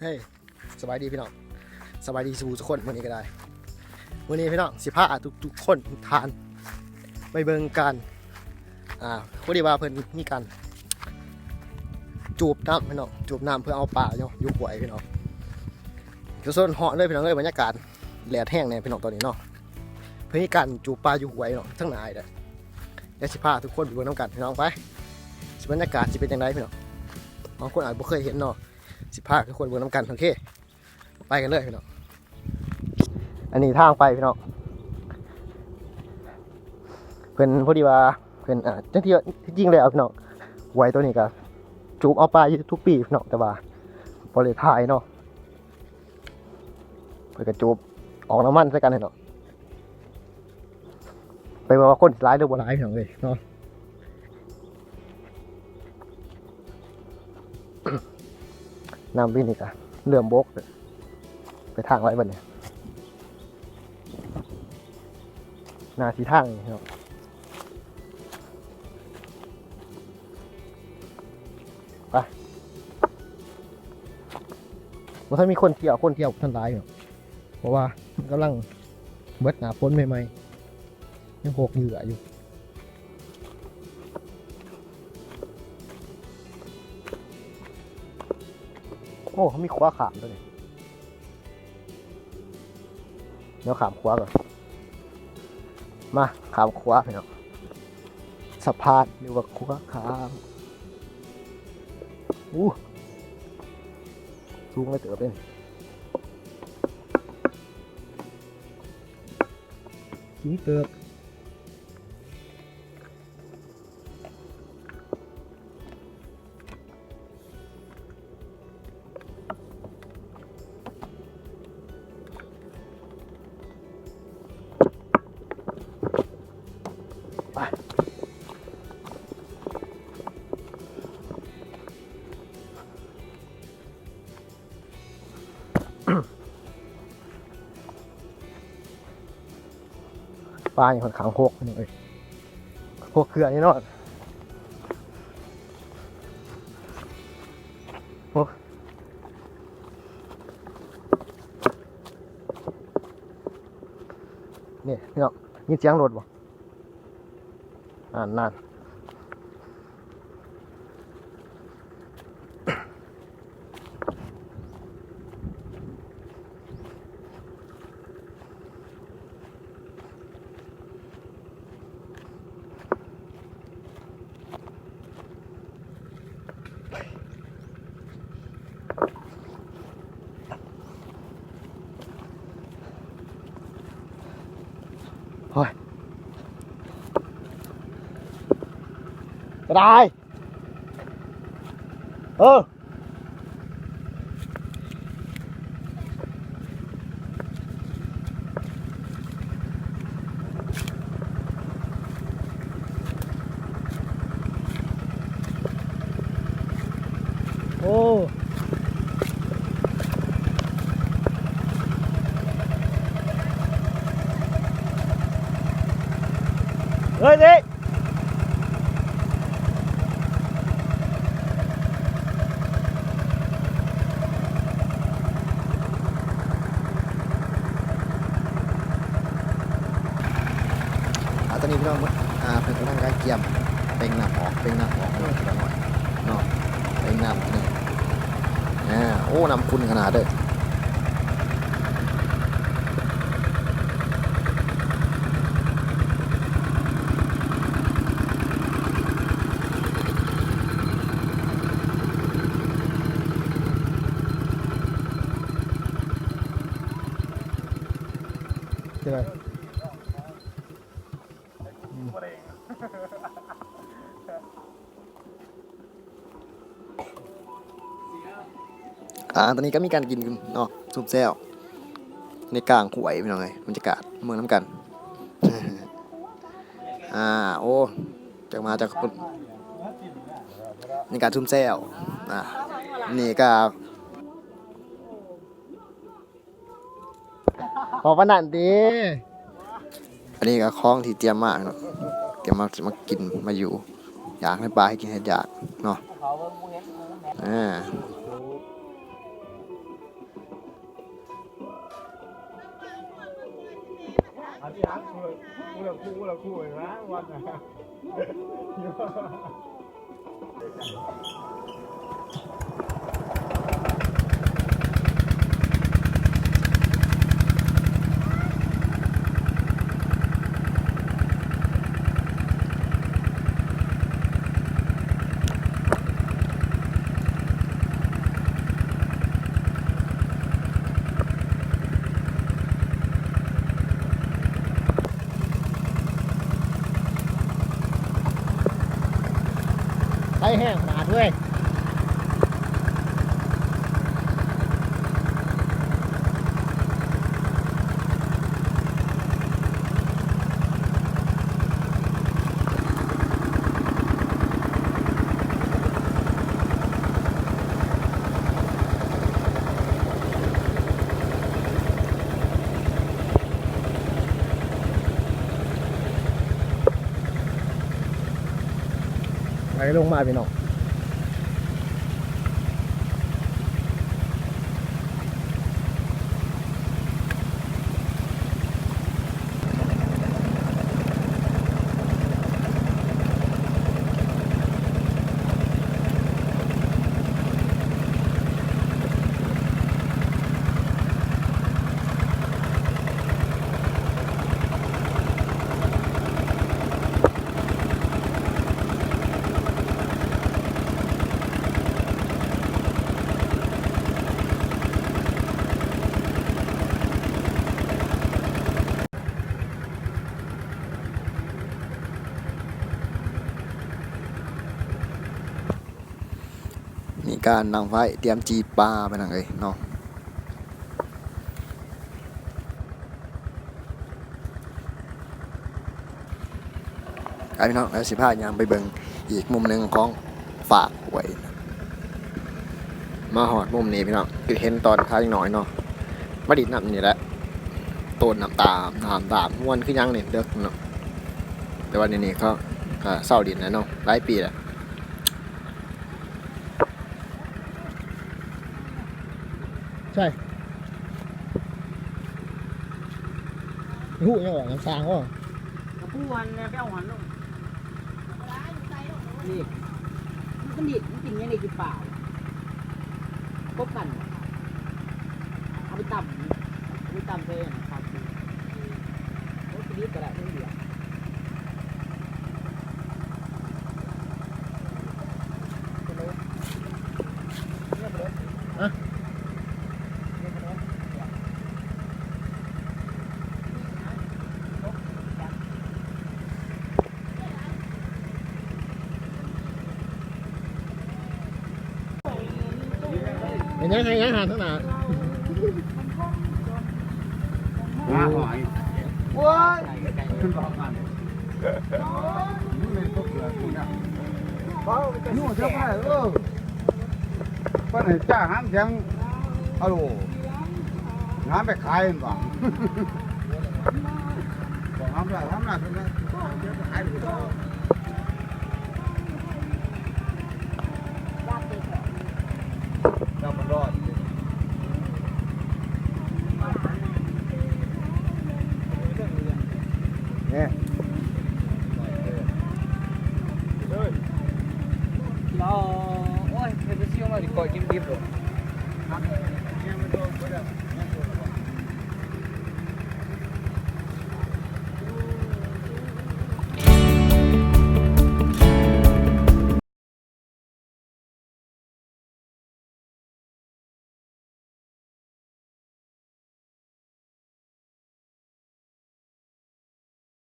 ฮ้ยสบายดีพี่น้องสบายดีสู่ทุกคนวันนี้ก็ได้วันนี้พี่น้องสิพาทุกคนทุกทานไปเบิ่งกันพอดีว่าเพิ่นมีกันจูบน้ำพี่น้องจูบน้ำเพื่อเอาปลาอยู่หวยพี่น้องกระส่วนเหาะเลยพี่น้องเลยบรรยากาศแหลดแห้งเนี่ยพี่น้องตอนนี้เนาะเพื่อมีการจูบปลาอยู่หวยเนาะทั้งนายเลยเดี๋ยวสิพาทุกคนไปเบิ่งน้ำกันพี่น้องไปบรรยากาศจะเป็นยังไงพี่น้องบางคนอาจไม่เคยเห็นเนาะสิพาทุกคนเบิ่งน้ำกันโอเคไปกันเลยพี่น้องอันนี้ทางไปพี่น้องเพิ่นพอดีว่าเพิ่นจังที่จริงแล้วพี่น้องหวยตัวนี้ก็จูบเอาปลาอยู่ทุกปีพี่น้องแต่ว่าบ่ได้ถ่ายเนาะเพิ่นก็จูบออกน้ำมันใส่กันให้เนาะไปว่าคนร้ายหรือบ่ร้ายพี่น้องเอ้ยเนาะน้ำวิ่งนี่ก็เลื่อมบกไปทางไรบ้างเนี่ยหน้าที่ทางนี่ครับไปว่าถ้ามีคนเที่ยวท่านร้ายอยู่เพราะว่ามันกำลังเบิดหนาพ้นใหม่ๆยังหกเหยื่ออยู่โอ้เขามีขวาขามด้วยเดี๋ยวขามขวาก่อนมาขามขวาพี่น้องสะพานหรือว่าขวาขามสูงเลยเติบเลยสูงเติบปลาอย่างคนขางโคกนี่เลยโคกเกลือนี่เนาะนี่เนาะยินเสียงรถบ่นั่นเฮ้ยก็ได้โอ้เฮ้ยดิตอนนี้พี่น้องเพิ่งกำลังเกี่ยมเป็นน้ำออกเนาะหน่อยเนาะเป็นน้ำนี่โอ้น้ำคุณขนาดเลยใช่ไหมตอนนี้ก็มีการกินเนาะซุปแซวในกลางหวยเป็นยังไงบรรยากาศเมืองน้ำกันโอ้จากมาจากในการซุปแซวนี่ก็พอปนันดีอันนี้ก็คล้องที่เตรียมมากเนาะเตรียมมากินมาอยู่อยากให้ปลาให้กินให้อยากเนาะ อันนี้ฮักกูละคู่นะวันนะใช้แห้งขนาดด้วยไหลลงมาพี่น้องมีการนั่งไฟเตรียมจีปลาไปนั่งเลยเนาะไอ้พี่น้องแล้ว15ยังไปเบิ่งอีกมุมหนึ่งของฝากไว้มาหอดมุมนี้พี่น้องคือเห็นตอนข้าวยังน้อยเนาะมาดิดน้ำนี่แหละต้นน้ำตามม้วนขึ้นยังเนี่ยเด็กเนาะแต่วันนี้เขาเศร้าดินนะเนาะหลายปีแล้วใช่หูยังหรอน้ำซางวะกระปูวันเนี่ยไปเอาหันลงนี่มันดิบมันจริงยังไงกินเปล่าพบกันเอาไปตำเลยครับโอ้ยดิบก็ได้ไม่เดือดเห็นยังไงยังหาทั้งหนามาหอยโอ้ยขึ้นบอกกันนี่เป็นพวกเกลือกูนะนู่นเจ้าพ่อป้าไหนจ้าห้ามยังฮัลโหลงานไปขายบ้างบอกห้ามละห้ามละทำไมขายไปต่อเรามันรอดเนี่ยเราโอ้ยเป็นเสี่ยวมาดิก่อยกินดิบหรอ